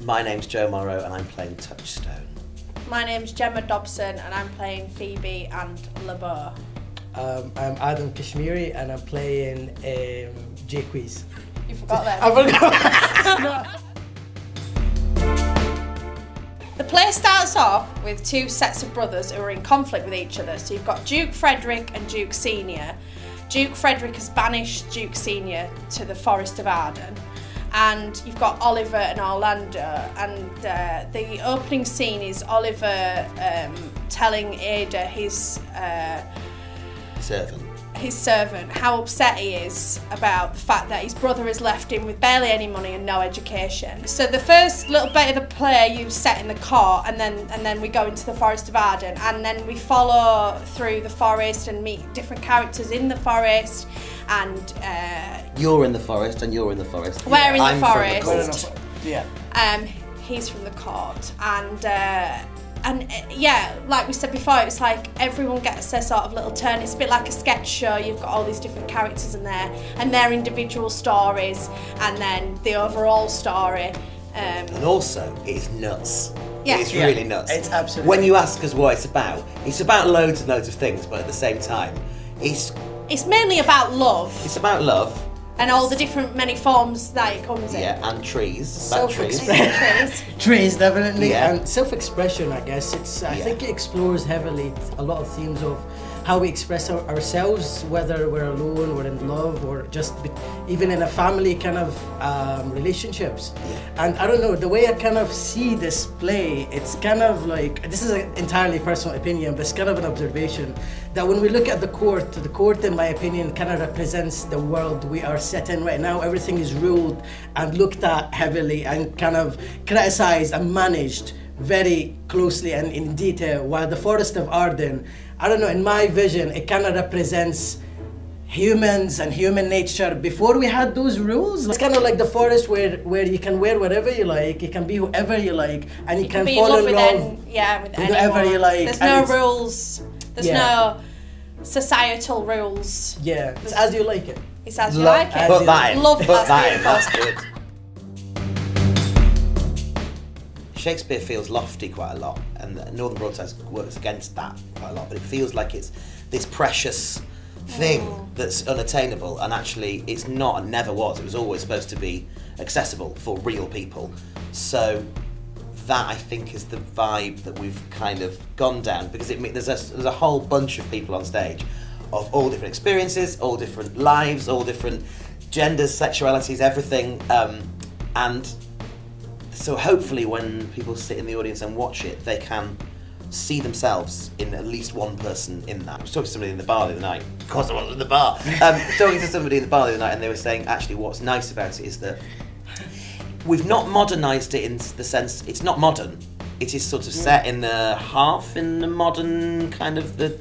My name's Joe Morrow and I'm playing Touchstone. My name's Gemma Dobson and I'm playing Phoebe and LeBeau. I'm Adam Kashmiri and I'm playing Jaques. You forgot that. I forgot. The play starts off with two sets of brothers who are in conflict with each other. So you've got Duke Frederick and Duke Senior. Duke Frederick has banished Duke Senior to the Forest of Arden. And you've got Oliver and Orlando, and the opening scene is Oliver telling Ada, his servant, how upset he is about the fact that his brother has left him with barely any money and no education. So the first little bit of the play you set in the court, and then we go into the Forest of Arden, and then we follow through the forest and meet different characters in the forest. And you're in the forest and you're in the forest. We're in I'm the forest. From the court. Yeah. He's from the court, and yeah, like we said before, it's like everyone gets their sort of little turn. It's a bit like a sketch show. You've got all these different characters in there, and their individual stories, and then the overall story. And also, it's nuts. Yeah. It's really nuts. It's absolutely. When you ask us what it's about loads and loads of things, but at the same time, it's mainly about love. It's about love. And all the different many forms that it comes in. Yeah, and trees. Self-expression. Trees, definitely. Yeah. And self-expression, I guess. I think it explores heavily a lot of themes of how we express ourselves, whether we're alone, we're in love, or just even in a family kind of relationships. Yeah. And I don't know, the way I kind of see this play, it's kind of like, this is an entirely personal opinion, but it's kind of an observation, that when we look at the court in my opinion kind of represents the world we are set in right now. Everything is ruled and looked at heavily and kind of criticized and managed very closely and in detail, while the Forest of Arden, I don't know, in my vision, it kind of represents humans and human nature before we had those rules. It's kind of like the forest where you can wear whatever you like, you can be whoever you like, and you can fall in love with whoever you like. There's no rules, there's no societal rules. Yeah, it's as you like it. It's as you like it. Put that in. Love Put that in, that's that's good. Shakespeare feels lofty quite a lot, and Northern Broadsides works against that quite a lot, but it feels like it's this precious thing that's unattainable, and actually it's not and never was. It was always supposed to be accessible for real people. So that, I think, is the vibe that we've kind of gone down, because there's a whole bunch of people on stage of all different experiences, all different lives, all different genders, sexualities, everything, and so hopefully when people sit in the audience and watch it, they can see themselves in at least one person in that. I was talking to somebody in the bar the other night. Of course I wasn't in the bar. Talking to somebody in the bar the other night, and they were saying, actually, what's nice about it is that we've not modernised it in the sense, it's not modern. It is sort of set in the half in the modern kind of, the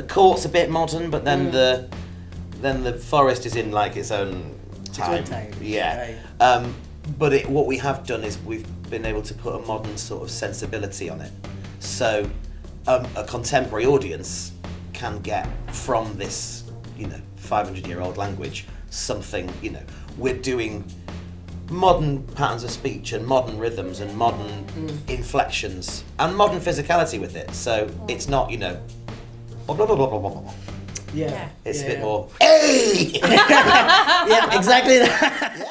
court's a bit modern, but then the forest is in like its own time. Yeah. Right. But what we have done is we've been able to put a modern sort of sensibility on it. So a contemporary audience can get from this, 500-year-old language something, we're doing modern patterns of speech and modern rhythms and modern inflections and modern physicality with it. So it's not, blah, blah, blah, blah, blah, blah. Yeah. It's a bit more, hey! Yeah, exactly that. Yeah.